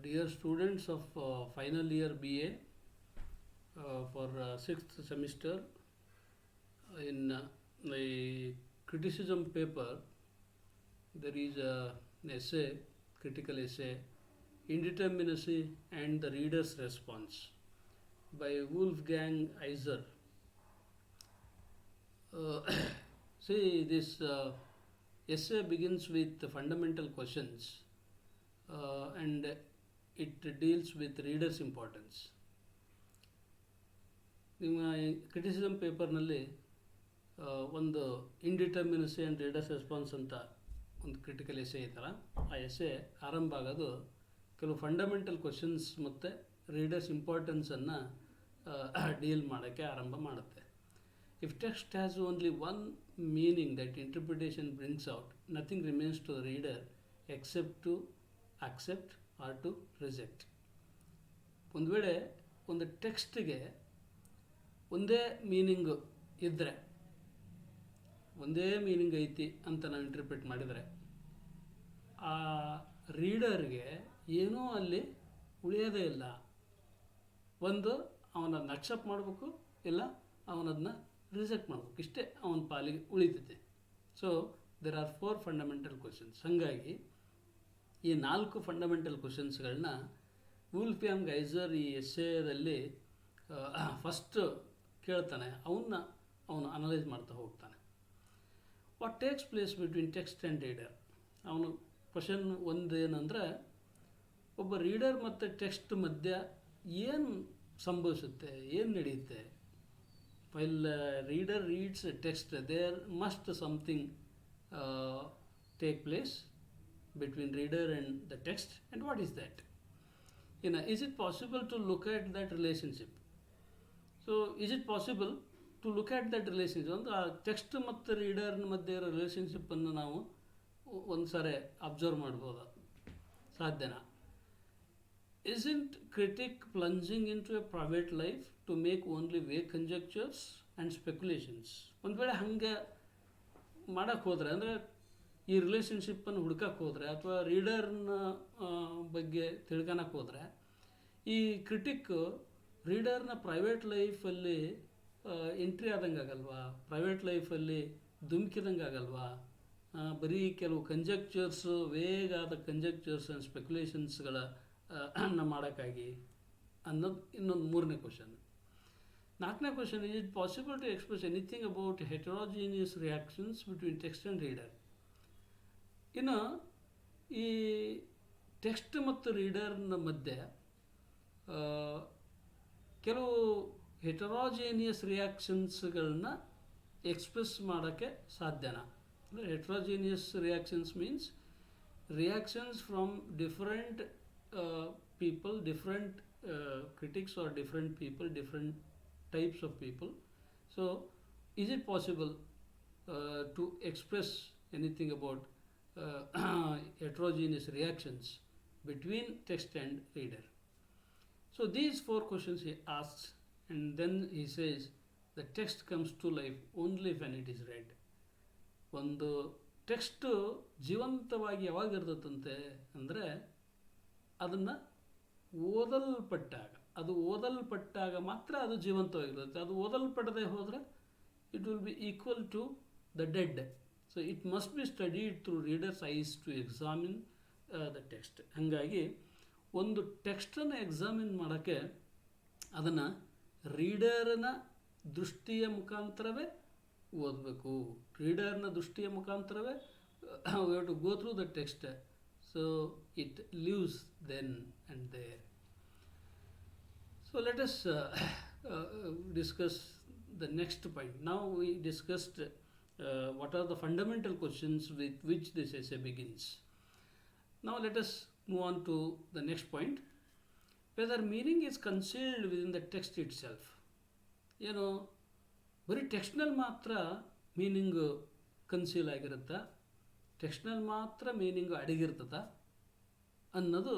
Dear students of final year BA for 6th semester, in my criticism paper, there is an essay, critical essay, Indeterminacy and the Reader's Response by Wolfgang Iser. See, this essay begins with the fundamental questions and it deals with reader's importance. ನಿಮ್ಮ criticism ಪೇಪರ್ನಲ್ಲಿ ಒಂದು ಇಂಡಿಟರ್ಮಿನಸಿ and readers response ಅಂತ ಒಂದು critical ಎಸೆ ಐತಲ್ಲ, ಆ ಎಸೆ ಆರಂಭ ಆಗೋದು ಕೆಲವು ಫಂಡಮೆಂಟಲ್ ಕ್ವಶನ್ಸ್ ಮತ್ತು ರೀಡರ್ಸ್ ಇಂಪಾರ್ಟೆನ್ಸನ್ನು ಡೀಲ್ ಮಾಡೋಕ್ಕೆ ಆರಂಭ ಮಾಡುತ್ತೆ. If text has only one meaning that interpretation brings out, nothing remains to the reader except to accept or to reject. ಒಂದು ವೇಳೆ ಒಂದು ಟೆಕ್ಸ್ಟಿಗೆ ಒಂದೇ ಮೀನಿಂಗು ಇದ್ದರೆ, ಒಂದೇ ಮೀನಿಂಗ್ ಐತಿ ಅಂತ ನಾವು ಇಂಟರ್ಪ್ರಿಟ್ ಮಾಡಿದರೆ, ಆ ರೀಡರ್ಗೆ ಏನೂ ಅಲ್ಲಿ ಉಳಿಯೋದೇ ಇಲ್ಲ. ಒಂದು ಅವನದನ್ನ ಅಕ್ಸೆಪ್ಟ್ ಮಾಡಬೇಕು, ಇಲ್ಲ ಅವನದನ್ನ ರಿಜೆಕ್ಟ್ ಮಾಡಬೇಕು, ಇಷ್ಟೇ ಅವನ ಪಾಲಿಗೆ ಉಳಿತೈತೆ. So there are 4 fundamental questions. ಹಾಗಾಗಿ ಈ 4 ಫಂಡಮೆಂಟಲ್ ಕ್ವಶನ್ಸ್ಗಳನ್ನ ವೂಲ್ಫ್ಗ್ಯಾಂಗ್ ಐಸರ್ ಈ ಎಸ್ಸೇದಲ್ಲಿ ಫಸ್ಟ್ ಕೇಳ್ತಾನೆ, ಅವನು ಅನಲೈಸ್ ಮಾಡ್ತಾ ಹೋಗ್ತಾನೆ. What takes place between text and reader. ಅವನು ಕ್ವಶನ್ ಒಂದೇನಂದರೆ, ಒಬ್ಬ ರೀಡರ್ ಮತ್ತು ಟೆಕ್ಸ್ಟ್ ಮಧ್ಯ ಏನು ಸಂಭವಿಸುತ್ತೆ, ಏನು ನಡೆಯುತ್ತೆ. While reader reads a text, there must something take place between reader and the text, and what is that? Is it possible to look at that relationship? So is it possible to look at that relationship? ಒಂದು ಆ text ಮತ್ತು ರೀಡರ್ನ ಮಧ್ಯೆ ಇರೋ ರಿಲೇಷನ್ಶಿಪ್ಪನ್ನು ನಾವು ಒಂದು ಸಾರಿ observe ಮಾಡ್ಬೋದಾ, ಸಾಧ್ಯನಾ? Isn't critic plunging into a private life to make only vague conjectures and speculations? ಒಂದು ವೇಳೆ ಹಾಗೆ ಮಾಡೋಕ್ಕೆ ಹೋದರೆ, ಅಂದರೆ ಈ ರಿಲೇಷನ್ಶಿಪ್ಪನ್ನು ಹುಡ್ಕಕ್ಕೆ ಹೋದರೆ ಅಥವಾ ರೀಡರ್ನ ಬಗ್ಗೆ ತಿಳ್ಕೊಳಕ್ಕೆ ಹೋದರೆ, ಈ ಕ್ರಿಟಿಕ್ಕು ರೀಡರ್ನ ಪ್ರೈವೇಟ್ ಲೈಫಲ್ಲಿ ಎಂಟ್ರಿ ಆದಂಗೆ ಆಗಲ್ವಾ, ಪ್ರೈವೇಟ್ ಲೈಫಲ್ಲಿ ಧುಮುಕಿದಂಗೆ ಆಗಲ್ವಾ, ಬರೀ ಕೆಲವು ಕಂಜೆಕ್ಚರ್ಸು, ವೇಗಾದ ಕಂಜೆಕ್ಚರ್ಸ್ ಆ್ಯಂಡ್ ಸ್ಪೆಕ್ಯುಲೇಷನ್ಸ್ಗಳ ಮಾಡೋಕ್ಕಾಗಿ ಅನ್ನೋದು ಇನ್ನೊಂದು 3ನೇ ಕ್ವಶನ್. 4ನೇ question, is it possible to express anything about heterogeneous reactions between text and reader. ಇನ್ನು ಈ ಟೆಕ್ಸ್ಟ್ ಮತ್ತು ರೀಡರ್ನ ಮಧ್ಯೆ ಕೆಲವು ಹೆಟರೋಜಿನಿಯಸ್ ರಿಯಾಕ್ಷನ್ಸ್ಗಳನ್ನ ಎಕ್ಸ್ಪ್ರೆಸ್ ಮಾಡೋಕ್ಕೆ ಸಾಧ್ಯನಾ? ಅಂದರೆ heterogeneous reactions means reactions from different people, different critics or different people, different types of people. So is it possible to express anything about heterogeneous reactions between text and reader? So these 4 questions he asks, and then he says the text comes to life only when it is read. ಒಂದು text ಜೀವಂತವಾಗಿ ಯಾವಾಗ ಇರ್ತದಂತೆ ಅಂದರೆ, ಅದನ್ನು ಓದಲ್ಪಟ್ಟಾಗ ಮಾತ್ರ ಅದು ಜೀವಂತವಾಗಿರುತ್ತೆ. ಅದು ಓದಲ್ಪಡದೆ ಹೋದರೆ it will be equal to the dead. So it must be studied through reader's eyes to examine the text. ಹಾಗಾಗಿ ಒಂದು ಟೆಕ್ಸ್ಟನ್ನು ಎಕ್ಸಾಮಿನ್ ಮಾಡೋಕ್ಕೆ ಅದನ್ನು ರೀಡರ್ನ ದೃಷ್ಟಿಯ ಮುಖಾಂತರವೇ ಓದಬೇಕು. ರೀಡರ್ನ ದೃಷ್ಟಿಯ ಮುಖಾಂತರವೇ we have to go through the text, so it lives then and there. So let us discuss the next point. Now we discussed what are the fundamental questions with which this essay begins. Now let us move on to the next point, whether meaning is concealed within the text itself. ಬರೀ ಟೆಕ್ಸ್ಟ್ನಲ್ಲಿ ಮಾತ್ರ meaning conceal ಆಗಿರುತ್ತಾ, ಟೆಕ್ಸ್ಟ್ನಲ್ಲಿ ಮಾತ್ರ meaning ಅಡಗಿರ್ತದ ಅನ್ನೋದು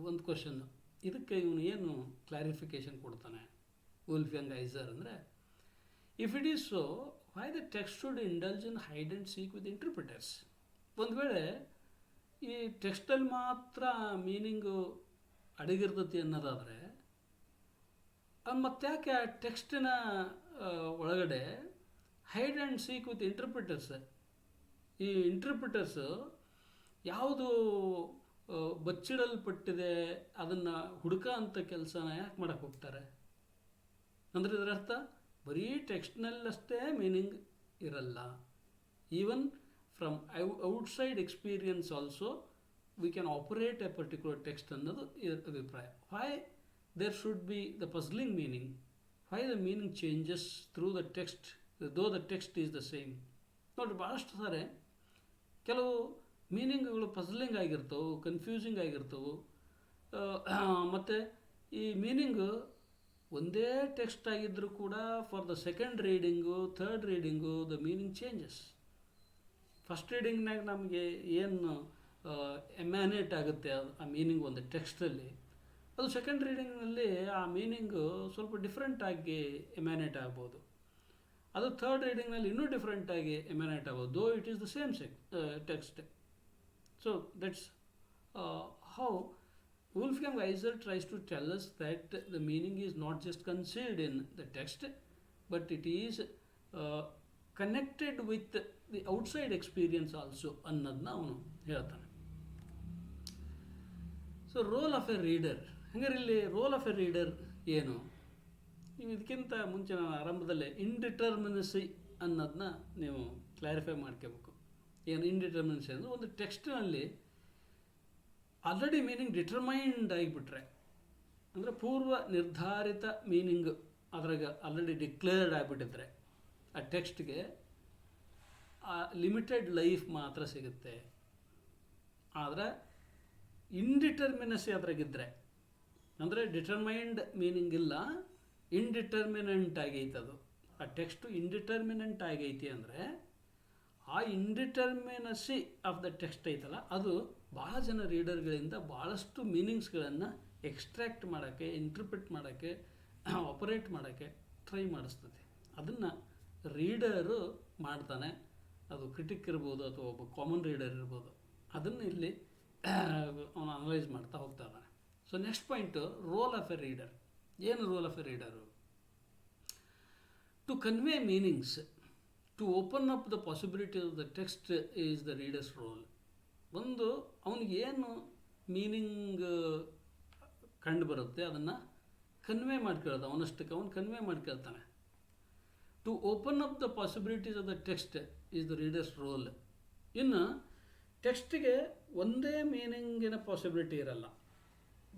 ಒಂದು question. ಇದಕ್ಕೆ ಇವನು ಏನು clarification ಕೊಡ್ತಾನೆ Wolfgang Iser ಅಂದರೆ, if it is so, why the text should indulge in hide and seek with interpreters. ಒಂದು ವೇಳೆ ಈ ಟೆಕ್ಸ್ಟಲ್ಲಿ ಮಾತ್ರ ಮೀನಿಂಗು ಅಡಗಿರ್ತತಿ ಅನ್ನೋದಾದರೆ ಮತ್ತೆ ಯಾಕೆ ಆ ಟೆಕ್ಸ್ಟಿನ ಒಳಗಡೆ hide and seek with interpreters. ಈ ಇಂಟರ್ಪ್ರಿಟರ್ಸು ಯಾವುದು ಬಚ್ಚಿಡಲ್ಪಟ್ಟಿದೆ ಅದನ್ನು ಹುಡುಕ ಅಂತ ಕೆಲಸನ ಯಾಕೆ ಮಾಡೋಕ್ಕೆ ಹೋಗ್ತಾರೆ? ಅಂದರೆ ಇದರ ಅರ್ಥ ಬರೀ ಟೆಕ್ಸ್ಟ್ನಲ್ಲಷ್ಟೇ ಮೀನಿಂಗ್ ಇರಲ್ಲ. Even from outside experience also we can operate a particular text ಅನ್ನೋದು ಅಭಿಪ್ರಾಯ. Why there should be the puzzling meaning, why the meaning changes through the text though the text is the same. ನೋಡಿರಿ, ಭಾಳಷ್ಟು ಸಾರಿ ಕೆಲವು ಮೀನಿಂಗ್ಗಳು ಪಸ್ಲಿಂಗ್ ಆಗಿರ್ತವೆ, confusing ಆಗಿರ್ತವೆ. ಮತ್ತು ಈ meaning ಒಂದೇ ಟೆಕ್ಸ್ಟ್ ಆಗಿದ್ದರೂ ಕೂಡ for the second reading, third reading the meaning changes. First ರೀಡಿಂಗ್ನಾಗ ನಮಗೆ ಏನು ಎಮ್ಯಾನೇಟ್ ಆಗುತ್ತೆ ಆ ಮೀನಿಂಗ್ ಒಂದು ಟೆಕ್ಸ್ಟಲ್ಲಿ, ಅದು ಸೆಕೆಂಡ್ ರೀಡಿಂಗ್ನಲ್ಲಿ ಆ ಮೀನಿಂಗು ಸ್ವಲ್ಪ ಡಿಫ್ರೆಂಟಾಗಿ ಎಮ್ಯಾನೇಟ್ ಆಗ್ಬೋದು. ಅದು ಥರ್ಡ್ ರೀಡಿಂಗ್ನಲ್ಲಿ ಇನ್ನೂ ಡಿಫ್ರೆಂಟಾಗಿ ಎಮ್ಯಾನೇಟ್ ಆಗ್ಬೋದು, though it is the same text. So that's how Wolfgang Weiser tries to tell us that the meaning is not just concealed in the text, but it is connected with the outside experience also ಅನ್ನೋದನ್ನ ಅವನು ಹೇಳ್ತಾನೆ. So roll of a reader, ಹಂಗಾರೆ ಇಲ್ಲಿ roll of a reader ಏನು? ನೀವು ಇದಕ್ಕಿಂತ ಮುಂಚೆ ನಾನು ಆರಂಭದಲ್ಲೇ ಇಂಡಿಟರ್ಮಿನಸಿ ಅನ್ನೋದನ್ನ ನೀವು ಕ್ಲಾರಿಫೈ ಮಾಡ್ಕೋಬೇಕು. ಏನು ಇಂಡಿಟರ್ಮಿನಸಿ ಅಂದರೆ ಒಂದು ಟೆಕ್ಸ್ಟ್ನಲ್ಲಿ ಆಲ್ರೆಡಿ ಮೀನಿಂಗ್ ಡಿಟರ್ಮೈನ್ಡ್ ಆಗಿಬಿಟ್ರೆ, ಅಂದರೆ ಪೂರ್ವ ನಿರ್ಧಾರಿತ ಮೀನಿಂಗ್ ಅದ್ರಾಗ ಆಲ್ರೆಡಿ ಡಿಕ್ಲೇರ್ಡ್ ಆಗಿಬಿಟ್ಟಿದ್ರೆ ಆ ಟೆಕ್ಸ್ಟ್ಗೆ ಆ ಲಿಮಿಟೆಡ್ ಲೈಫ್ ಮಾತ್ರ ಸಿಗುತ್ತೆ. ಆದರೆ ಇಂಡಿಟರ್ಮಿನಸಿ ಅದ್ರಾಗಿದ್ದರೆ, ಅಂದರೆ ಡಿಟರ್ಮೈನ್ಡ್ ಮೀನಿಂಗ್ ಇಲ್ಲ, ಇಂಡಿಟರ್ಮಿನೆಂಟ್ ಆಗೈತೆ ಅದು, ಆ ಟೆಕ್ಸ್ಟು ಇಂಡಿಟರ್ಮಿನೆಂಟ್ ಆಗೈತಿ ಅಂದರೆ ಆ ಇಂಡಿಟರ್ಮಿನಸಿ ಆಫ್ ದ ಟೆಕ್ಸ್ಟ್ ಐತಲ್ಲ, ಅದು ಭಾಳ ಜನ ರೀಡರ್ಗಳಿಂದ ಭಾಳಷ್ಟು ಮೀನಿಂಗ್ಸ್ಗಳನ್ನು ಎಕ್ಸ್ಟ್ರ್ಯಾಕ್ಟ್ ಮಾಡೋಕ್ಕೆ, ಇಂಟರ್ಪ್ರಿಟ್ ಮಾಡೋಕ್ಕೆ, ಆಪರೇಟ್ ಮಾಡೋಕ್ಕೆ ಟ್ರೈ ಮಾಡಿಸ್ತದೆ. ಅದನ್ನು ರೀಡರು ಮಾಡ್ತಾನೆ. ಅದು ಕ್ರಿಟಿಕ್ ಇರ್ಬೋದು ಅಥವಾ ಒಬ್ಬ ಕಾಮನ್ ರೀಡರ್ ಇರ್ಬೋದು. ಅದನ್ನು ಇಲ್ಲಿ ಅವನು ಅನಲೈಸ್ ಮಾಡ್ತಾ ಹೋಗ್ತಾ ಇದ್ದಾನೆ. So next point, role of a reader. ಏನು role of a reader? To convey meanings, to open up the possibility of the text is the reader's role. ಒಂದು ಅವನಿಗೇನು ಮೀನಿಂಗ್ ಕಂಡು ಬರುತ್ತೆ ಅದನ್ನು ಕನ್ವೆ ಮಾಡ್ಕೊಳ್ಳೋದು, ಅವನಷ್ಟಕ್ಕೆ ಅವನು ಕನ್ವೆ ಮಾಡ್ಕೊಳ್ತಾನೆ. To open up the possibilities of the text is the reader's role. ಇನ್ನು ಟೆಕ್ಸ್ಟಿಗೆ ಒಂದೇ ಮೀನಿಂಗಿನ ಪಾಸಿಬಿಲಿಟಿ ಇರಲ್ಲ.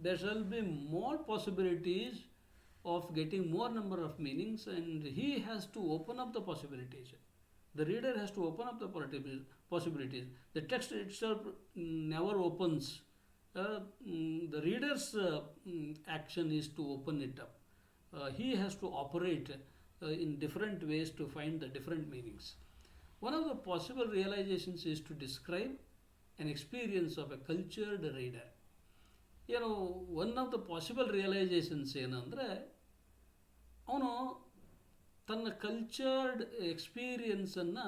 There shall be more possibilities of getting more number of meanings and he has to open up the possibilities. The reader has to open up the possibilities. The text itself never opens. The reader's action is to open it up. He has to operate in different ways to find the different meanings. One of the possible realizations is to describe an experience of a cultured reader. One of the possible realizations ಏನಂದರೆ, ಅವನು ತನ್ನ cultured ಎಕ್ಸ್ಪೀರಿಯನ್ಸನ್ನು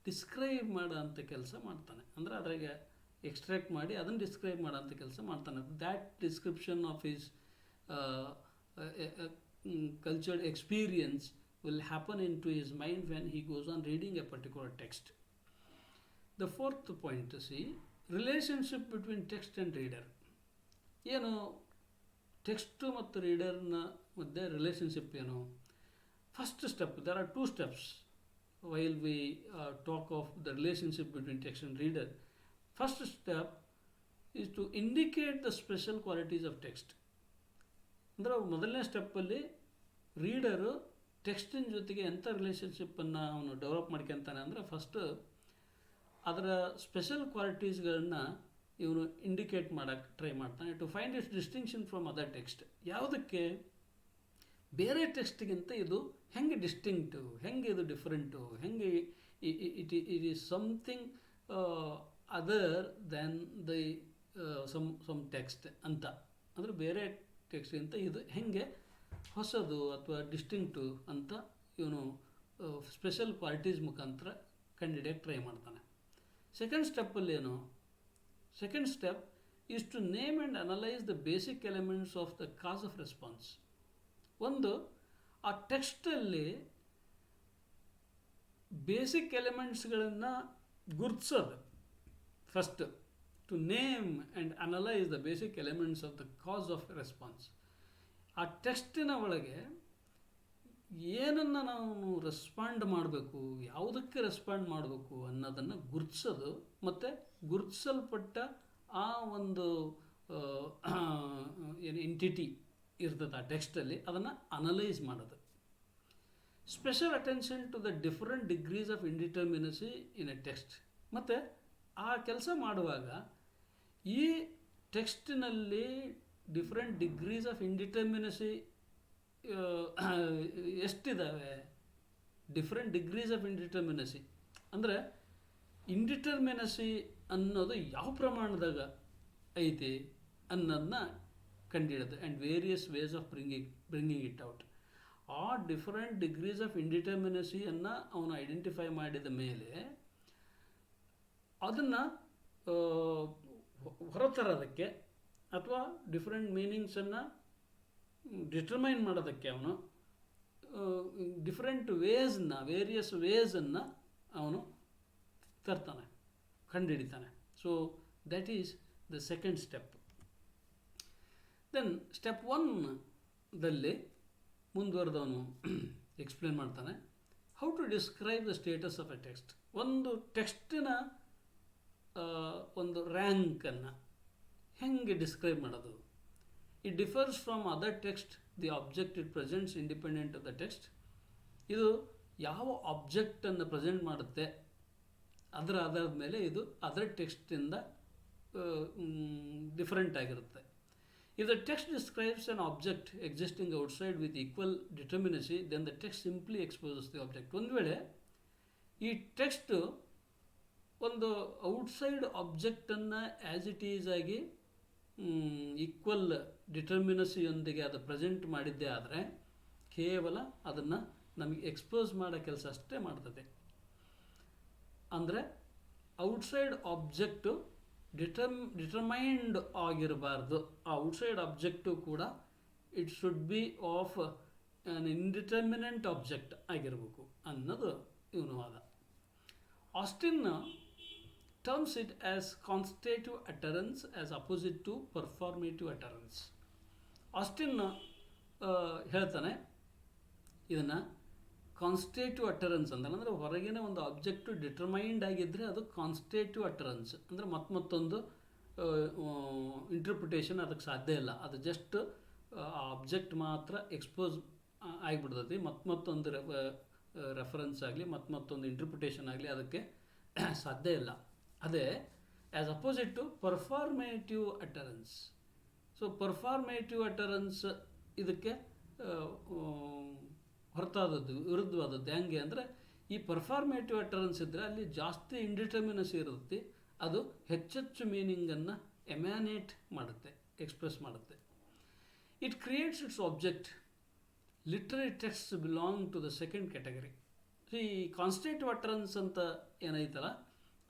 describe ಮಾಡೋಂಥ ಕೆಲಸ ಮಾಡ್ತಾನೆ. ಅಂದರೆ ಅದ್ರಾಗೆ extract ಮಾಡಿ ಅದನ್ನು ಡಿಸ್ಕ್ರೈಬ್ ಮಾಡೋಂಥ ಕೆಲಸ ಮಾಡ್ತಾನೆ. That description of his cultured experience will happen into his mind when he goes on reading a particular text. The fourth point, see relationship between text and reader. ಏನು text ಮತ್ತು ರೀಡರ್ನ ಮಧ್ಯೆ relationship ಏನು? First step, there are two steps while we talk of the relationship between text and reader. First step is to indicate the special qualities of text. ಅಂದರೆ ಮೊದಲನೇ ಸ್ಟೆಪ್ಪಲ್ಲಿ reader ಟೆಕ್ಸ್ಟಿನ ಜೊತೆಗೆ ಎಂಥ ರಿಲೇಷನ್ಶಿಪ್ಪನ್ನು ಅವನು ಡೆವಲಪ್ ಮಾಡ್ಕೊತಾನೆ ಅಂದರೆ, ಫಸ್ಟ್ ಅದರ ಸ್ಪೆಷಲ್ ಕ್ವಾಲಿಟೀಸ್ಗಳನ್ನ ಇವನು indicate ಮಾಡೋಕ್ಕೆ try ಮಾಡ್ತಾನೆ. To find its distinction from other text. ಯಾವುದಕ್ಕೆ? ಬೇರೆ ಟೆಕ್ಸ್ಟ್ಗಿಂತ ಇದು ಹೆಂಗೆ ಡಿಸ್ಟಿಂಕ್ಟು, ಹೆಂಗೆ ಇದು ಡಿಫ್ರೆಂಟು, ಹೆಂಗೆ it is something other than the some text ಅಂತ. ಅಂದರೆ ಬೇರೆ ಟೆಕ್ಸ್ಟ್ಗಿಂತ ಇದು ಹೆಂಗೆ ಹೊಸದು ಅಥವಾ ಡಿಸ್ಟಿಂಕ್ಟು ಅಂತ ಇವನು ಸ್ಪೆಷಲ್ ಕ್ವಾಲಿಟೀಸ್ ಮುಖಾಂತರ ಕಂಡಿಡಿಯೋಕ್ಕೆ ಟ್ರೈ ಮಾಡ್ತಾನೆ. ಸೆಕೆಂಡ್ ಸ್ಟೆಪ್ಪಲ್ಲಿ ಏನು? Second step is to name and analyze the basic elements of the cause of response. ಒಂದು ಆ ಟೆಕ್ಸ್ಟಲ್ಲಿ ಬೇಸಿಕ್ ಎಲಿಮೆಂಟ್ಸ್ಗಳನ್ನು ಗುರುತಿಸೋದು first, to name and analyse the basic elements of the cause of response. ಆ ಟೆಕ್ಸ್ಟಿನ ಒಳಗೆ ಏನನ್ನು ನಾವು ರೆಸ್ಪಾಂಡ್ ಮಾಡಬೇಕು, ಯಾವುದಕ್ಕೆ ರೆಸ್ಪಾಂಡ್ ಮಾಡಬೇಕು ಅನ್ನೋದನ್ನು ಗುರುತಿಸೋದು, ಮತ್ತು ಗುರುತಿಸಲ್ಪಟ್ಟ ಆ ಒಂದು ಏನು ಎಂಟಿಟಿ ಇರ್ತದೆ ಆ ಟೆಕ್ಸ್ಟಲ್ಲಿ ಅದನ್ನು ಅನಲೈಸ್ ಮಾಡೋದು. Special attention to the different degrees of indeterminacy in a text. ಮತ್ತು ಆ ಕೆಲಸ ಮಾಡುವಾಗ ಈ ಟೆಕ್ಸ್ಟಿನಲ್ಲಿ ಡಿಫರೆಂಟ್ ಡಿಗ್ರೀಸ್ ಆಫ್ ಇಂಡಿಟರ್ಮಿನಸಿ ಎಷ್ಟಿದ್ದಾವೆ, ಡಿಫರೆಂಟ್ ಡಿಗ್ರೀಸ್ ಆಫ್ ಇಂಡಿಟರ್ಮಿನಸಿ ಅಂದರೆ ಇಂಡಿಟರ್ಮಿನಸಿ ಅನ್ನೋದು ಯಾವ ಪ್ರಮಾಣದಾಗ ಐತಿ ಅನ್ನೋದನ್ನ ಕಂಡುಹಿಡಿದು, and various ways of bringing it out. ಆ ಡಿಫರೆಂಟ್ ಡಿಗ್ರೀಸ್ ಆಫ್ ಇಂಡಿಟರ್ಮಿನಸಿಯನ್ನು ಅವನು ಐಡೆಂಟಿಫೈ ಮಾಡಿದ ಮೇಲೆ ಅದನ್ನು ಹೊರತರೋದಕ್ಕೆ ಅಥವಾ ಡಿಫರೆಂಟ್ ಮೀನಿಂಗ್ಸನ್ನು ಡಿಟರ್ಮೈನ್ ಮಾಡೋದಕ್ಕೆ ಅವನು ಡಿಫರೆಂಟ್ ವೇರಿಯಸ್ ವೇಸನ್ನು ಅವನು ತರ್ತಾನೆ, ಕಂಡುಹಿಡಿತಾನೆ. So that is the second step. Then step 1ದಲ್ಲಿ ಮುಂದುವರೆದವನು ಎಕ್ಸ್ಪ್ಲೇನ್ ಮಾಡ್ತಾನೆ, how to describe the status of a text. ಒಂದು ಟೆಕ್ಸ್ಟಿನ ಒಂದು ರ್ಯಾಂಕನ್ನು ಹೆಂಗೆ ಡಿಸ್ಕ್ರೈಬ್ ಮಾಡೋದು. It differs from other text, the object it presents independent of the text. ಇದು ಯಾವ ಆಬ್ಜೆಕ್ಟನ್ನು ಪ್ರೆಸೆಂಟ್ ಮಾಡುತ್ತೆ ಅದರ ಆಧಾರದ ಮೇಲೆ ಇದು ಅದರ್ ಟೆಕ್ಸ್ಟಿಂದ ಡಿಫರೆಂಟ್ ಆಗಿರುತ್ತೆ. If the text describes an object existing outside with equal determinacy, then the text simply exposes the object. ಒಂದು ವೇಳೆ ಈ ಟೆಕ್ಸ್ಟ್ ಒಂದು ಔಟ್ಸೈಡ್ ಆಬ್ಜೆಕ್ಟನ್ನು ಆ್ಯಸ್ ಇಟ್ ಈಸ್ ಆಗಿ ಈಕ್ವಲ್ ಡಿಟರ್ಮಿನಸಿಯೊಂದಿಗೆ ಅದು ಪ್ರೆಸೆಂಟ್ ಮಾಡಿದ್ದೇ ಆದರೆ ಕೇವಲ ಅದನ್ನು ನಮಗೆ ಎಕ್ಸ್ಪೋಸ್ ಮಾಡೋ ಕೆಲಸ ಅಷ್ಟೇ ಮಾಡ್ತದೆ. ಅಂದರೆ ಔಟ್ಸೈಡ್ ಆಬ್ಜೆಕ್ಟು ಡಿಟರ್ಮೈನ್ಡ್ ಆಗಿರಬಾರ್ದು. ಆ ಔಟ್ಸೈಡ್ ಆಬ್ಜೆಕ್ಟು ಕೂಡ it should be of an indeterminate object ಆಗಿರಬೇಕು ಅನ್ನೋದು ಇವನು ವಾದ. Austin terms it as constative utterance as opposite to performative utterance. Austin ಹೇಳ್ತಾನೆ ಇದನ್ನು ಕಾನ್ಸ್ಟೇಟಿವ್ ಅಟರೆನ್ಸ್ ಅಂದರೆ ಹೊರಗಿನ ಒಂದು ಆಬ್ಜೆಕ್ಟು ಡಿಟರ್ಮೈನ್ಡ್ ಆಗಿದ್ದರೆ ಅದು ಕಾನ್ಸ್ಟೇಟಿವ್ ಅಟರೆನ್ಸ್, ಅಂದರೆ ಮತ್ತೊಂದು ಇಂಟರ್ಪ್ರಿಟೇಷನ್ ಅದಕ್ಕೆ ಸಾಧ್ಯ ಇಲ್ಲ. ಅದು ಜಸ್ಟ್ ಆ ಆಬ್ಜೆಕ್ಟ್ ಮಾತ್ರ ಎಕ್ಸ್ಪೋಸ್ ಆಗಿಬಿಡ್ತೈತಿ, ಮತ್ತೊಂದು ರೆಫರೆನ್ಸ್ ಆಗಲಿ ಮತ್ತೊಂದು ಇಂಟರ್ಪ್ರಿಟೇಷನ್ ಆಗಲಿ ಅದಕ್ಕೆ ಸಾಧ್ಯ ಇಲ್ಲ. ಅದೇ as opposite to performative utterance. So performative utterance ಇದಕ್ಕೆ ಹೊರತಾದದ್ದು, ವಿರುದ್ಧವಾದದ್ದು. ಹೆಂಗೆ ಅಂದರೆ ಈ ಪರ್ಫಾರ್ಮೇಟಿವ್ ಅಟರೆನ್ಸ್ ಇದ್ದರೆ ಅಲ್ಲಿ ಜಾಸ್ತಿ ಇಂಡಿಟರ್ಮಿನಸಿ ಇರುತ್ತೆ, ಅದು ಹೆಚ್ಚೆಚ್ಚು ಮೀನಿಂಗನ್ನು ಎಮ್ಯಾನೇಟ್ ಮಾಡುತ್ತೆ, ಎಕ್ಸ್ಪ್ರೆಸ್ ಮಾಡುತ್ತೆ. It creates its object. Literary text belong to the second category. ಈ ಕಾನ್ಸ್ಟೇಟಿವ್ ಅಟರೆನ್ಸ್ ಅಂತ ಏನೈತಲ್ಲ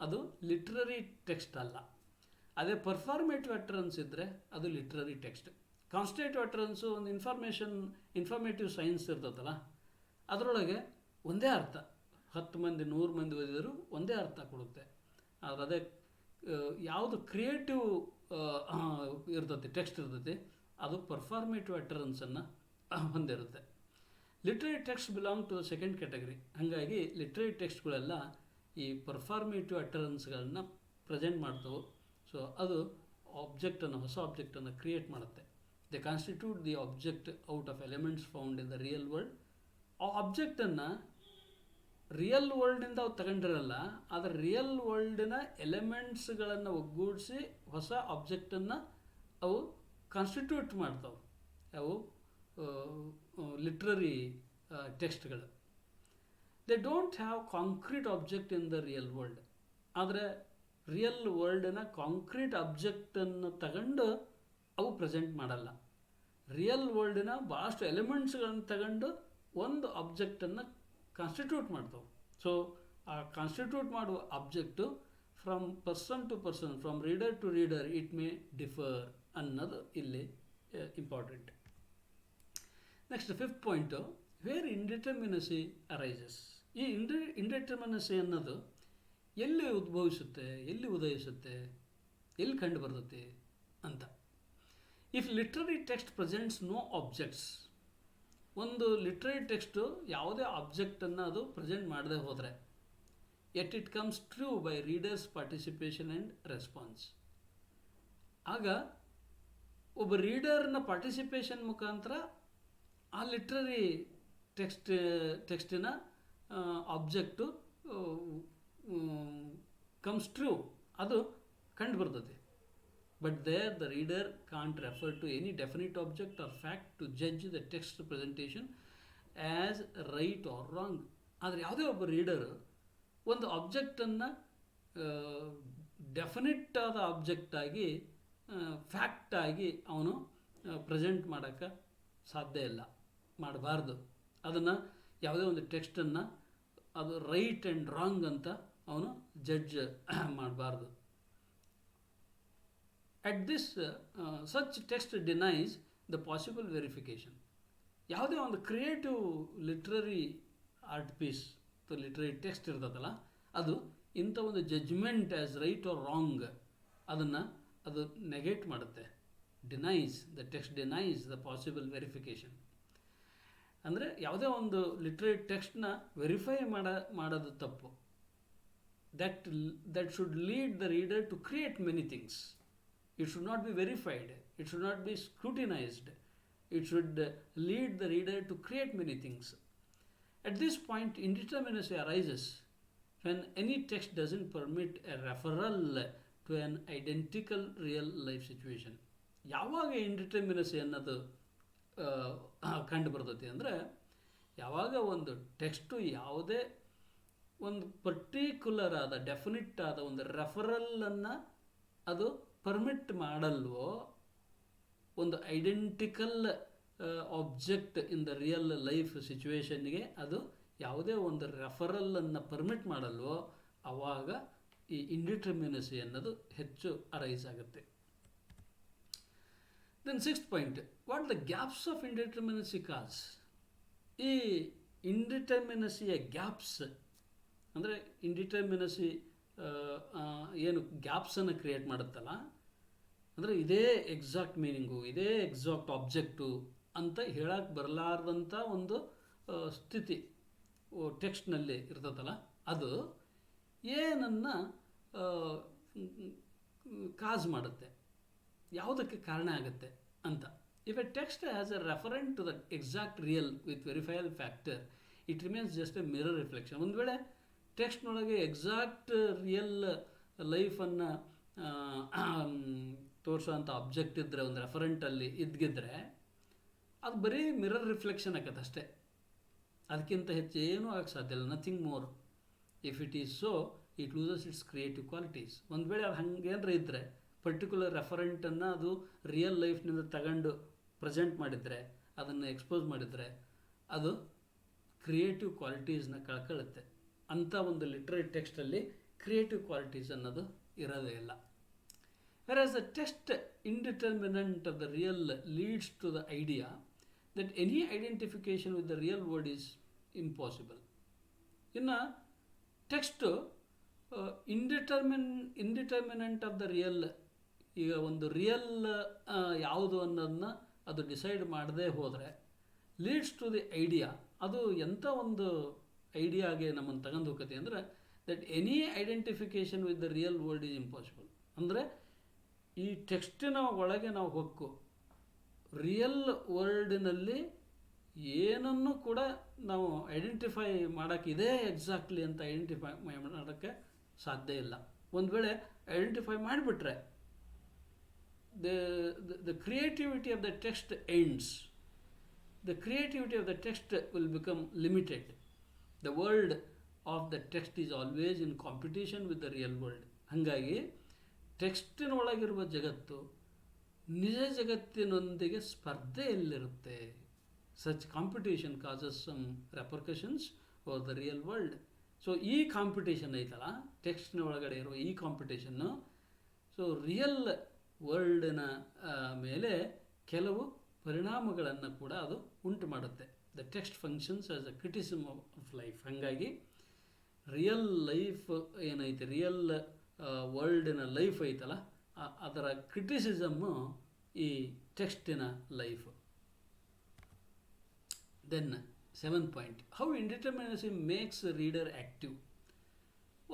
ಅದು ಲಿಟ್ರರಿ ಟೆಕ್ಸ್ಟ್ ಅಲ್ಲ. ಅದೇ ಪರ್ಫಾರ್ಮೇಟಿವ್ ಅಟರೆನ್ಸ್ ಇದ್ದರೆ ಅದು ಲಿಟ್ರರಿ ಟೆಕ್ಸ್ಟ್. ಕಾನ್ಸ್ಟೇಟಿವ್ ಅಟರೆನ್ಸು ಒಂದು ಇನ್ಫಾರ್ಮೇಟಿವ್ ಸೈನ್ಸ್ ಇರ್ತದಲ್ಲ, ಅದರೊಳಗೆ ಒಂದೇ ಅರ್ಥ, 10 ಮಂದಿ 100 ಮಂದಿ ಓದಿದರೂ ಒಂದೇ ಅರ್ಥ ಕೊಡುತ್ತೆ. ಆದರೆ ಅದೇ ಯಾವುದು ಕ್ರಿಯೇಟಿವ್ ಇರ್ತೈತಿ, ಟೆಕ್ಸ್ಟ್ ಇರ್ತೈತಿ, ಅದು ಪರ್ಫಾರ್ಮೇಟಿವ್ ಅಟರೆನ್ಸನ್ನು ಹೊಂದಿರುತ್ತೆ. Literary text belong to the second category. ಹಾಗಾಗಿ ಲಿಟ್ರರಿ ಟೆಕ್ಸ್ಟ್ಗಳೆಲ್ಲ ಈ ಪರ್ಫಾರ್ಮೇಟಿವ್ ಅಟರೆನ್ಸ್ಗಳನ್ನ ಪ್ರೆಸೆಂಟ್ ಮಾಡ್ತವೆ. ಸೊ ಅದು ಆಬ್ಜೆಕ್ಟನ್ನು, ಹೊಸ ಆಬ್ಜೆಕ್ಟನ್ನು ಕ್ರಿಯೇಟ್ ಮಾಡುತ್ತೆ. They constitute the object out of elements found in the real world. ಆ ಆಬ್ಜೆಕ್ಟನ್ನು ರಿಯಲ್ ವರ್ಲ್ಡಿಂದ ಅವು ತಗೊಂಡಿರಲ್ಲ, ಆದರೆ ರಿಯಲ್ ವರ್ಲ್ಡಿನ ಎಲಿಮೆಂಟ್ಸ್ಗಳನ್ನು ಒಗ್ಗೂಡಿಸಿ ಹೊಸ ಆಬ್ಜೆಕ್ಟನ್ನು ಅವು ಕಾನ್ಸ್ಟಿಟ್ಯೂಟ್ ಮಾಡ್ತವೆ. ಅವು ಲಿಟ್ರರಿ ಟೆಕ್ಸ್ಟ್ಗಳು. They don't have concrete object in the real world. ಆದರೆ ರಿಯಲ್ ವರ್ಲ್ಡಿನ ಕಾಂಕ್ರೀಟ್ ಆಬ್ಜೆಕ್ಟನ್ನು ತಗೊಂಡು ಅವು ಪ್ರೆಸೆಂಟ್ ಮಾಡಲ್ಲ. ರಿಯಲ್ ವರ್ಲ್ಡಿನ ಭಾಳಷ್ಟು ಎಲಿಮೆಂಟ್ಸ್ಗಳನ್ನು ತಗೊಂಡು ಒಂದು ಆಬ್ಜೆಕ್ಟನ್ನು ಕಾನ್ಸ್ಟಿಟ್ಯೂಟ್ ಮಾಡ್ತವೆ. ಸೊ ಆ ಕಾನ್ಸ್ಟಿಟ್ಯೂಟ್ ಮಾಡುವ object from person to person, from reader to reader it may differ ಅನ್ನೋದು ಇಲ್ಲಿ important. Next fifth point, where indeterminacy arises. ಈ ಇಂಡಿಟರ್ಮಿನಸಿ ಅನ್ನೋದು ಎಲ್ಲಿ ಉದ್ಭವಿಸುತ್ತೆ, ಎಲ್ಲಿ ಉದಯಿಸುತ್ತೆ, ಎಲ್ಲಿ ಕಂಡು ಬರ್ತೈತಿ ಅಂತ. If literary text presents no objects, ಒಂದು ಲಿಟ್ರರಿ ಟೆಕ್ಸ್ಟು ಯಾವುದೇ ಆಬ್ಜೆಕ್ಟನ್ನು ಅದು ಪ್ರೆಸೆಂಟ್ ಮಾಡದೆ ಹೋದರೆ, yet it comes true by readers' participation and response. ಆಗ ಒಬ್ಬ ರೀಡರ್ನ ಪಾರ್ಟಿಸಿಪೇಷನ್ ಮುಖಾಂತರ ಆ ಲಿಟ್ರರಿ ಟೆಕ್ಸ್ಟಿನ ಆಬ್ಜೆಕ್ಟು ಕಮ್ಸ್ ಟ್ರೂ, ಅದು ಕಂಡು ಬರ್ತದೆ. But there the reader can't refer to any definite object or fact to judge the text presentation as right or wrong. ಆದರೆ ಯಾವುದೇ ಒಬ್ಬ ರೀಡರ್ ಒಂದು ಆಬ್ಜೆಕ್ಟನ್ನು ಡೆಫಿನಿಟ್ ಆದ ಆಬ್ಜೆಕ್ಟಾಗಿ, ಫ್ಯಾಕ್ಟಾಗಿ ಅವನು ಪ್ರೆಸೆಂಟ್ ಮಾಡೋಕ್ಕೆ ಸಾಧ್ಯ ಇಲ್ಲ, ಮಾಡಬಾರ್ದು. ಅದನ್ನು ಯಾವುದೇ ಒಂದು ಟೆಕ್ಸ್ಟನ್ನು ಅದು ರೈಟ್ ಆ್ಯಂಡ್ ರಾಂಗ್ ಅಂತ ಅವನು ಜಡ್ಜ್ ಮಾಡಬಾರ್ದು. At this such text denies the possible verification. ಯಾವುದೇ ಒಂದು ಕ್ರಿಯೇಟಿವ್ ಲಿಟ್ರರಿ ಆರ್ಟ್ ಪೀಸ್ ಅಥವಾ ಲಿಟ್ರರಿ ಟೆಕ್ಸ್ಟ್ ಇರ್ತದಲ್ಲ, ಅದು ಇಂಥ ಒಂದು judgement as right or wrong ಅದನ್ನು ಅದು ನೆಗೆಟ್ ಮಾಡುತ್ತೆ. Denies the text, denies the possible verification. ಅಂದರೆ ಯಾವುದೇ ಒಂದು ಲಿಟ್ರರಿ ಟೆಕ್ಸ್ಟ್ನ ವೆರಿಫೈ ಮಾಡೋದು ತಪ್ಪು. That should lead the reader to create many things. It should not be verified, it should not be scrutinised, it should lead the reader to create many things. At this point, indeterminacy arises when any text doesn't permit a referral to an identical real life situation. ಯಾವಾಗ ಇಂಡಿಟರ್ಮಿನಸಿ ಅನ್ನೋದು ಕಂಡು ಬರ್ತೈತಿ ಅಂದರೆ, ಯಾವಾಗ ಒಂದು text ಯಾವುದೇ ಒಂದು particular ಆದ ಡೆಫಿನಿಟ್ ಆದ ಒಂದು ರೆಫರಲ್ಲನ್ನು ಅದು ಪರ್ಮಿಟ್ ಮಾಡಲ್ವೋ, ಒಂದು identical object in the real life ಸಿಚುವೇಶನ್ಗೆ ಅದು ಯಾವುದೇ ಒಂದು ರೆಫರಲ್ಲನ್ನು ಪರ್ಮಿಟ್ ಮಾಡಲ್ವೋ, ಆವಾಗ ಈ ಇಂಡಿಟರ್ಮಿನಸಿ ಅನ್ನೋದು ಹೆಚ್ಚು ಅರೈಸ್ ಆಗುತ್ತೆ. Then sixth point, what the gaps of indeterminacy cause. ಈ ಇಂಡಿಟರ್ಮಿನಸಿಯ ಗ್ಯಾಪ್ಸ್ ಅಂದರೆ ಇಂಡಿಟರ್ಮಿನಸಿ ಏನು ಗ್ಯಾಪ್ಸನ್ನು ಕ್ರಿಯೇಟ್ ಮಾಡುತ್ತಲ್ಲ, ಅಂದರೆ ಇದೇ ಎಕ್ಸಾಕ್ಟ್ ಮೀನಿಂಗು, ಇದೇ ಎಕ್ಸಾಕ್ಟ್ ಆಬ್ಜೆಕ್ಟು ಅಂತ ಹೇಳಕ್ಕೆ ಬರಲಾರ್ದಂಥ ಒಂದು ಸ್ಥಿತಿ ಟೆಕ್ಸ್ಟ್ನಲ್ಲಿ ಇರ್ತದಲ್ಲ, ಅದು ಏನನ್ನು ಕಾಸ್ ಮಾಡುತ್ತೆ, ಯಾವುದಕ್ಕೆ ಕಾರಣ ಆಗುತ್ತೆ ಅಂತ. If a text has a referent to the exact real with verifiable factor, it remains just a mirror reflection. ಒಂದು ವೇಳೆ ಟೆಕ್ಸ್ಟ್ನೊಳಗೆ ಎಕ್ಸಾಕ್ಟ್ ರಿಯಲ್ ಲೈಫನ್ನು ತೋರಿಸೋಂಥ ಆಬ್ಜೆಕ್ಟ್ ಇದ್ದರೆ, ಒಂದು ರೆಫರೆಂಟಲ್ಲಿ ಇದ್ಗಿದ್ರೆ ಅದು ಬರೀ ಮಿರರ್ ರಿಫ್ಲೆಕ್ಷನ್ ಆಗತ್ತೆ ಅಷ್ಟೇ, ಅದಕ್ಕಿಂತ ಹೆಚ್ಚು ಏನೂ ಆಗಕ್ಕೆ ಸಾಧ್ಯ ಇಲ್ಲ, nothing more. If it is so, it loses it's creative qualities. ಒಂದು ವೇಳೆ ಅದು ಹಂಗೇನಾರ ಇದ್ದರೆ, ಪರ್ಟಿಕ್ಯುಲರ್ ರೆಫರೆಂಟನ್ನು ಅದು ರಿಯಲ್ ಲೈಫ್ನಿಂದ ತಗೊಂಡು ಪ್ರೆಸೆಂಟ್ ಮಾಡಿದರೆ, ಅದನ್ನು ಎಕ್ಸ್ಪೋಸ್ ಮಾಡಿದರೆ, ಅದು ಕ್ರಿಯೇಟಿವ್ ಕ್ವಾಲಿಟೀಸ್ನ ಕಳ್ಕೊಳ್ಳುತ್ತೆ. ಅಂಥ ಒಂದು ಲಿಟ್ರರಿ ಟೆಕ್ಸ್ಟಲ್ಲಿ ಕ್ರಿಯೇಟಿವ್ ಕ್ವಾಲಿಟೀಸ್ ಅನ್ನೋದು ಇರೋದೇ ಇಲ್ಲ. Whereas the text indeterminant of the real leads to the idea that any identification with the real world is impossible. ಇನ್ನು ಟೆಕ್ಸ್ಟು ಇಂಡಿಟರ್ಮಿನೆಂಟ್ ಆಫ್ ದ ರಿಯಲ್, ಈಗ ಒಂದು ರಿಯಲ್ ಯಾವುದು ಅನ್ನೋದನ್ನ ಅದು ಡಿಸೈಡ್ ಮಾಡದೇ ಹೋದರೆ, ಲೀಡ್ಸ್ ಟು ದಿ ಐಡಿಯಾ, ಅದು ಎಂಥ ಒಂದು ಐಡಿಯಾಗೆ ನಮ್ಮನ್ನು ತಗೊಂಡು ಹೋಗ್ತದೆ ಅಂದರೆ, that any identification with the real world is impossible. ಅಂದರೆ ಈ ಟೆಕ್ಸ್ಟಿನ ಒಳಗೆ ನಾವು ಹೊಕ್ಕು ರಿಯಲ್ ವರ್ಲ್ಡಿನಲ್ಲಿ ಏನನ್ನು ಕೂಡ ನಾವು ಐಡೆಂಟಿಫೈ ಮಾಡೋಕ್ಕೆ ಇದೇ ಎಕ್ಸಾಕ್ಟ್ಲಿ ಅಂತ ಐಡೆಂಟಿಫೈ ಮಾಡೋಕ್ಕೆ ಸಾಧ್ಯ ಇಲ್ಲ. ಒಂದು ವೇಳೆ ಐಡೆಂಟಿಫೈ ಮಾಡಿಬಿಟ್ರೆ the creativity of the text ends. The creativity of the text will become limited. The world of the text is always in competition with the real world. ಹಾಗಾಗಿ ಟೆಕ್ಸ್ಟಿನೊಳಗಿರುವ ಜಗತ್ತು ನಿಜ ಜಗತ್ತಿನೊಂದಿಗೆ ಸ್ಪರ್ಧೆಯಲ್ಲಿರುತ್ತೆ. Such competition causes some repercussions for the real world. So ಈ competition ಐತಲ್ಲ, ಟೆಕ್ಸ್ಟ್ನ ಒಳಗಡೆ ಇರುವ ಈ competition so real ವರ್ಲ್ಡ್ನ ಮೇಲೆ ಕೆಲವು ಪರಿಣಾಮಗಳನ್ನು ಕೂಡ ಅದು ಉಂಟು ಮಾಡುತ್ತೆ. The text functions as a criticism of life. ಹಾಗಾಗಿ ರಿಯಲ್ ಲೈಫ್ ಏನೈತೆ, ರಿಯಲ್ ವರ್ಲ್ಡಿನ ಲೈಫ್ ಐತಲ್ಲ, ಅದರ ಕ್ರಿಟಿಸಿಸಮ್ಮು ಈ ಟೆಕ್ಸ್ಟಿನ life. Then 7th point, how indeterminacy makes reader active.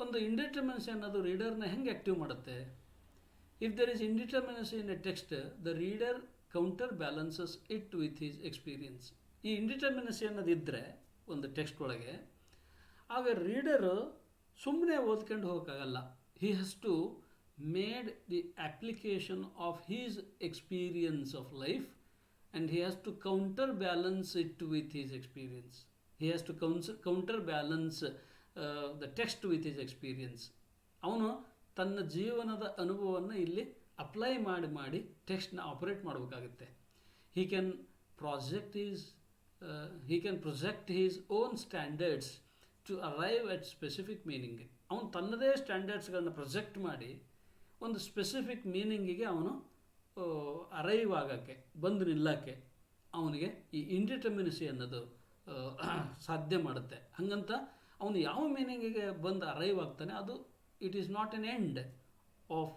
ಒಂದು ಇಂಡಿಟರ್ಮಿನಸಿ ಅನ್ನೋದು ರೀಡರ್ನ ಹೆಂಗೆ ಆ್ಯಕ್ಟಿವ್ ಮಾಡುತ್ತೆ? If there is indeterminacy in a text, the reader counterbalances it with his experience. ಈ ಇಂಡಿಟರ್ಮಿನಸಿ ಅನ್ನೋದಿದ್ದರೆ ಒಂದು ಟೆಕ್ಸ್ಟ್ ಒಳಗೆ, ಆಗ ರೀಡರು ಸುಮ್ಮನೆ ಓದ್ಕೊಂಡು ಹೋಗೋಕ್ಕಾಗಲ್ಲ. He has to made the application of his experience of life and he has to counterbalance it with his experience. He has to counterbalance the text with his experience. ಅವನು ತನ್ನ ಜೀವನದ ಅನುಭವವನ್ನು ಇಲ್ಲಿ ಅಪ್ಲೈ ಮಾಡಿ ಟೆಕ್ಸ್ಟ್ನ operate ಮಾಡಬೇಕಾಗುತ್ತೆ. he can project his own standards to arrive at specific meaning. ಅವನು ತನ್ನದೇ ಸ್ಟ್ಯಾಂಡರ್ಡ್ಸ್ಗಳನ್ನ project ಮಾಡಿ ಒಂದು ಸ್ಪೆಸಿಫಿಕ್ ಮೀನಿಂಗಿಗೆ ಅವನು ಅರೈವ್ ಆಗೋಕ್ಕೆ, ಬಂದು ನಿಲ್ಲಕ್ಕೆ ಅವನಿಗೆ ಈ ಇಂಡಿಟರ್ಮಿನಸಿ ಅನ್ನೋದು ಸಾಧ್ಯ ಮಾಡುತ್ತೆ. ಹಂಗಂತ ಅವನು ಯಾವ ಮೀನಿಂಗಿಗೆ ಬಂದು ಅರೈವ್ ಆಗ್ತಾನೆ, ಅದು it is not an end of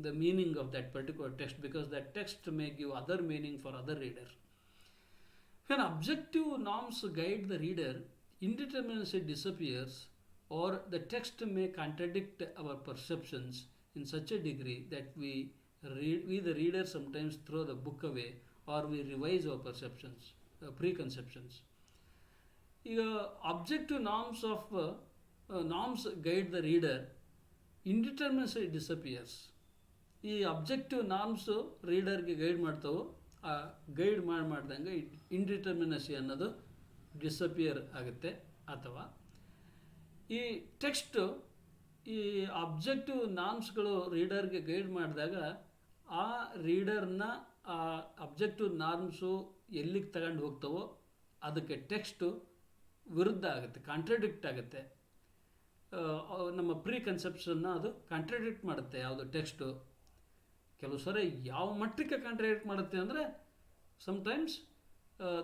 the meaning of that particular text, because that text May give other meaning for other reader. When objective norms guide the reader, indeterminacy disappears, or the text may contradict our perceptions in such a degree that we the reader sometimes throw the book away, or we revise our perceptions, preconceptions. ಈಗ objective norms guide the reader, indeterminacy disappears. ಈ objective ನಾರ್ಮ್ಸು ರೀಡರ್ಗೆ guide ಮಾಡ್ತಾವೆ, ಆ guide ಮಾಡ್ದಂಗೆ ಇಂಡಿಟರ್ಮಿನಸಿ ಅನ್ನೋದು disappear ಆಗುತ್ತೆ. ಅಥವಾ ಈ text, ಈ ಅಬ್ಜೆಕ್ಟಿವ್ ನಾರ್ಮ್ಸ್ಗಳು ರೀಡರ್ಗೆ ಗೈಡ್ ಮಾಡಿದಾಗ ಆ ರೀಡರ್ನ ಆ ಅಬ್ಜೆಕ್ಟಿವ್ ನಾರ್ಮ್ಸು ಎಲ್ಲಿಗೆ ತಗೊಂಡು ಹೋಗ್ತಾವೋ ಅದಕ್ಕೆ ಟೆಕ್ಸ್ಟು ವಿರುದ್ಧ ಆಗುತ್ತೆ, ಕಾಂಟ್ರಡಿಕ್ಟ್ ಆಗುತ್ತೆ. ನಮ್ಮ ಪ್ರೀ ಕನ್ಸೆಪ್ಷನ್ನ ಅದು ಕಾಂಟ್ರಡಿಕ್ಟ್ ಮಾಡುತ್ತೆ ಯಾವುದು ಟೆಕ್ಸ್ಟು. ಕೆಲವು ಸರಿ ಯಾವ ಮಟ್ಟಕ್ಕೆ ಕಾಂಟ್ರಡಿಕ್ಟ್ ಮಾಡುತ್ತೆ ಅಂದರೆ, sometimes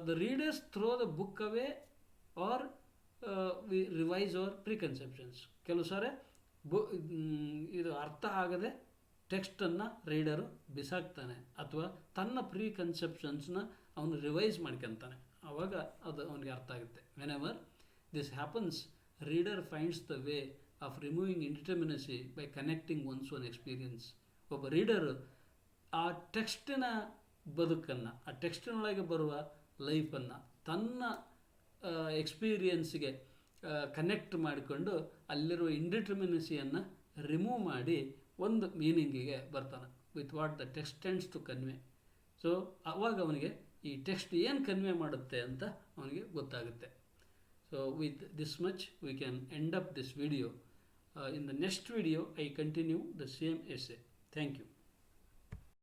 the readers throw the book away, or we revise our preconceptions. ಕೆಲವು ಸಾರಿ ಇದು ಅರ್ಥ ಆಗದೆ ಟೆಕ್ಸ್ಟನ್ನು ರೀಡರು ಬಿಸಾಕ್ತಾನೆ, ಅಥವಾ ತನ್ನ ಪ್ರೀಕನ್ಸೆಪ್ಷನ್ಸ್ನ ಅವನು ರಿವೈಸ್ ಮಾಡ್ಕೊತಾನೆ, ಆವಾಗ ಅದು ಅವನಿಗೆ ಅರ್ಥ ಆಗುತ್ತೆ. Whenever this happens, reader finds the way of removing indeterminacy by connecting one's own experience. ಒಬ್ಬ ರೀಡರು ಆ ಟೆಕ್ಸ್ಟಿನ ಬದುಕನ್ನು, ಆ ಟೆಕ್ಸ್ಟಿನೊಳಗೆ ಬರುವ ಲೈಫನ್ನು ತನ್ನ ಎಕ್ಸ್ಪೀರಿಯನ್ಸ್ಗೆ ಕನೆಕ್ಟ್ ಮಾಡಿಕೊಂಡು ಅಲ್ಲಿರುವ ಇಂಡಿಟರ್ಮಿನಸಿಯನ್ನು ರಿಮೂವ್ ಮಾಡಿ ಒಂದು ಮೀನಿಂಗಿಗೆ ಬರ್ತಾನೆ, with what the text tends to convey. So ಅವಾಗ ಅವನಿಗೆ ಈ ಟೆಕ್ಸ್ಟ್ ಏನು ಕನ್ವೆ ಮಾಡುತ್ತೆ ಅಂತ ಅವನಿಗೆ ಗೊತ್ತಾಗುತ್ತೆ. So with this much we can end up this video. In the next video I continue the same essay. Thank you.